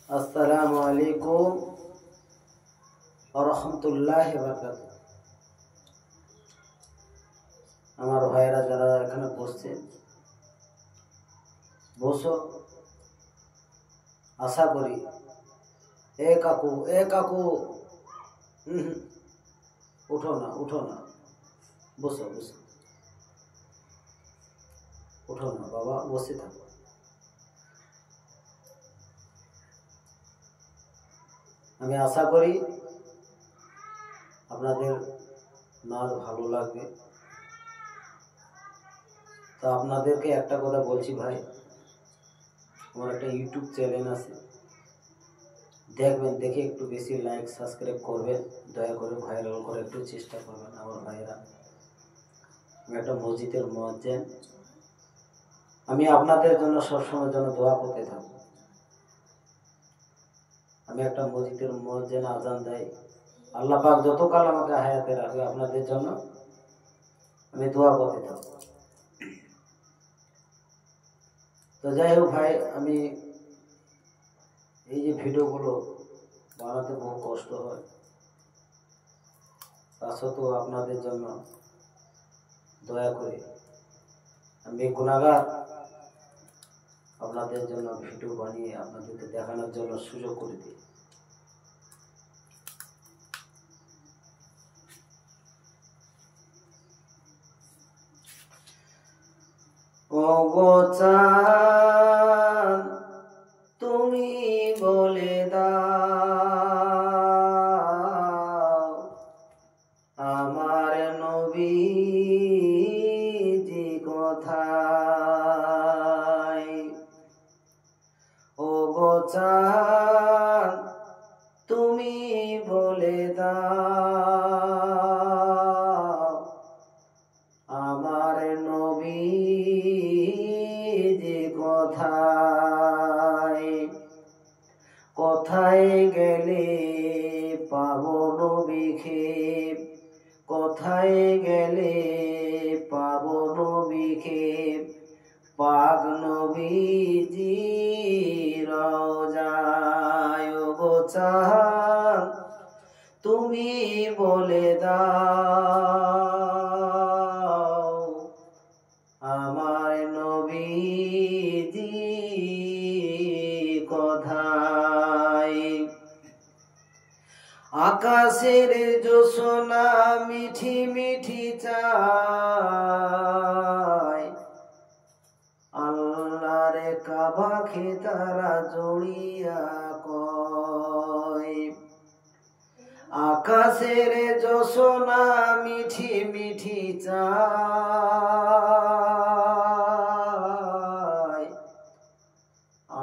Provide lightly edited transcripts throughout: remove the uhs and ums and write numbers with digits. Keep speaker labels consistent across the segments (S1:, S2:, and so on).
S1: আসসালামু আলাইকুম ওয়া রাহমাতুল্লাহি ওয়া বারাকাতুহু। আমার ভাইরা যারা এখানে বসছে, বসো। আশা করি এ কাকু হুম, উঠো না বসো উঠো না বাবা, বসে থাকো। আমি আশা করি আপনাদের নাচ ভালো লাগবে। তো আপনাদেরকে একটা কথা বলছি ভাই, আমার একটা ইউটিউব চ্যানেল আছে, দেখবেন, দেখে একটু বেশি লাইক সাবস্ক্রাইব করবেন, দয়া করে ভাইরাল করে একটু চেষ্টা করবেন আমার ভাইরা। আমি একটা মসজিদের মুয়াজ্জিন, আমি আপনাদের জন্য সবসময় জন্য দোয়া করতে থাকবো। আমি একটা মসজিদের মুয়াজ্জিন, আজান দেয়, আল্লাহ পাক যতকাল আমাকে হায়াতে রাখবে আপনাদের জন্য আমি দোয়া করতে থাকবো। তো যাই হোক ভাই, আমি এই যে ভিডিওগুলো বানাতে বহু কষ্ট হয়, তা সত্ত্বেও আপনাদের জন্য দয়া করে আমি গুনাহগার, আপনাদের জন্য ভিডিও বানিয়ে আপনাদেরকে দেখানোর জন্য সুযোগ করে দিই। ও গো চাঁদ, তুমি বলে দাও আমার নবীজি কোথায়। ও গো চাঁদ, তুমি বলে দাও আমার নবীজি কোথায়। কোথায় গেলে পাবো নবীকে, কোথায় গেলে পাবো নবীকে, পাক নবীজি রওজায়। ও গো চাঁদ, তুমি বলে দাও আমার নবীজি কোথায়। আকাশের জোছনা মিঠি মিঠি চায়, আল্লাহর কাবাকে তারা জড়িয়া কয়। আকাশের জোছনা মিঠি মিঠি চায়,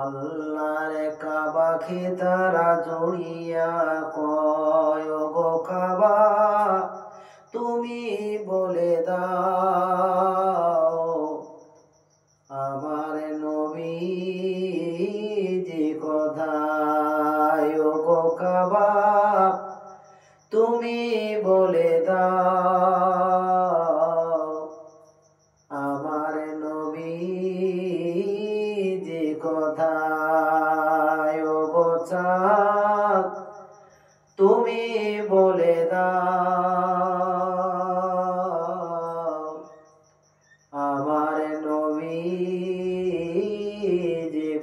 S1: আল্লাহর কাবাকে তারা জড়িয়া কয়। ও গো কাবা, তুমি বলে দাও আমার নবীজি কোথায়। ও গো কাবা, তুমি বলে দাও আমার নবীজি কোথায়। ও গো চাঁদ, তুমি বলে দাও আমার নবীজি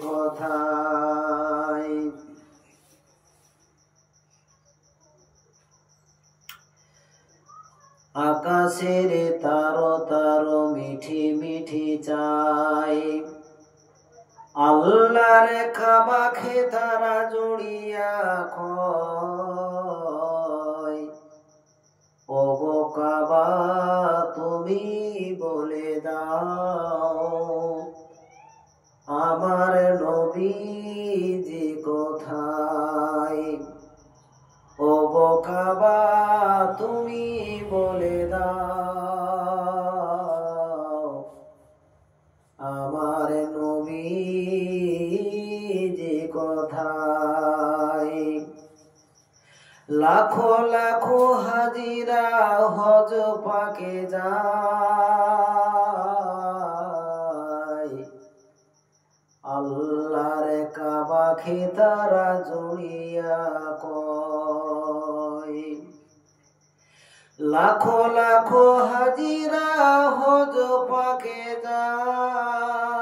S1: কোথায়। আকাশের তারো তারো মিঠি মিঠি চাই, আল্লাহর কাবাকে তারা জড়িয়া কয়। ও গো কাবা, তুমি বলে দাও আমার নবীজি কোথায়। ও গো কাবা, তুমি বলে দাও আমার নবীজি কোথায়। লাখো লাখো হাজিরা হজ পাকে যায়, আল্লাহর কাবা পাখি তারা জুড়িয়া কয় লাখো লাখো হাজিরা হজ পাকে যায়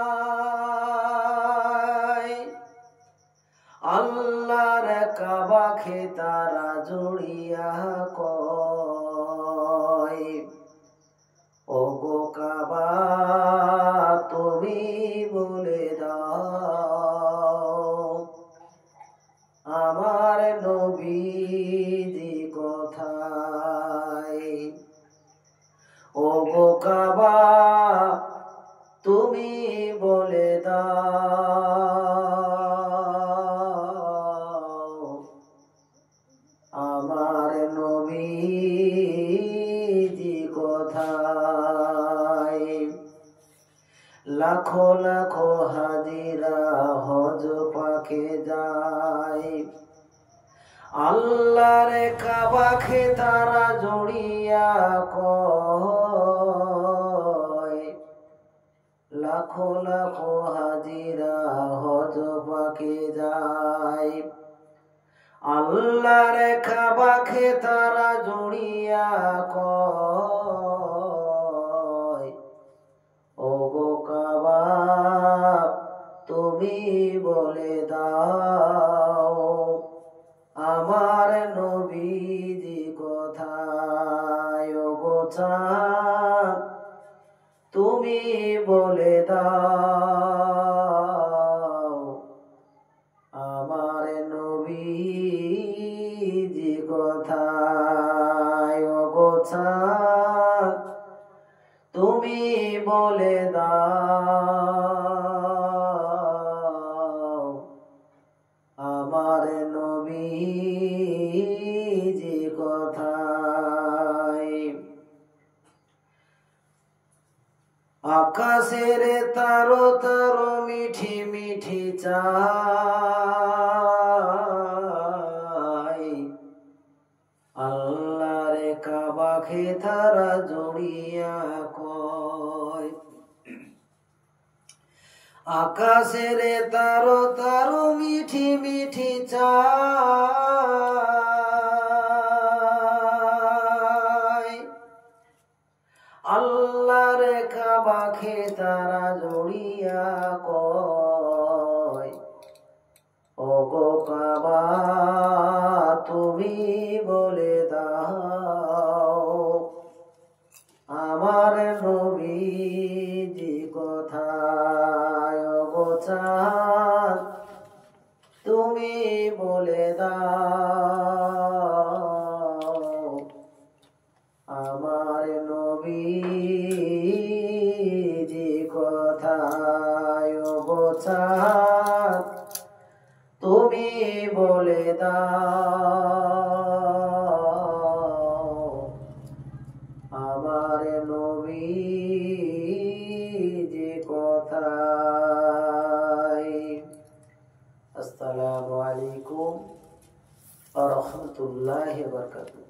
S1: আল্লাহর কাবাকে তারা জুড়িয়া কয় ওগো কাবা তুমি বলে দাও আমার নবীজি কোথায় ওগো কাবা তুমি বলে দাও আমার নবীজি কোথায় লাখো লাখো হাজিরা হজ পাকে যায় আল্লাহর কাবাকে তারা জড়িয়া কয় লাখো লাখো হাজিরা হজ পাকে যায় আল্লাহর কাবাকে তারা জড়িয়া কয় ওগো কাবা তুমি বলে দাও আমার নবীজি কোথায় ওগো চাঁদ তুমি বলে দাও আমার নবীজি কোথায় ওগো চাঁদ তুমি বলে দাও আমার নবীজি কোথায় আকাশের তারো তারো মিঠি মিঠি চাই আল্লাহর কাবাকে তারা জড়িয়া কয় আকাশের তারো তারো মিঠি মিঠি চাই আল্লাহর কাবাকে তারা জড়িয়া কয় ওগো কাবা তুমি বলে দাও আমার নবীজি কোথায় ওগো চাঁদ তুমি বলে দাও আমার নবীজি কোথায় ওগো চাঁদ তুমি বলে দাও আমার নবীজি কোথায় আসসালামু আলাইকুম ওয়া রাহমাতুল্লাহি ওয়া বারাকাতুহু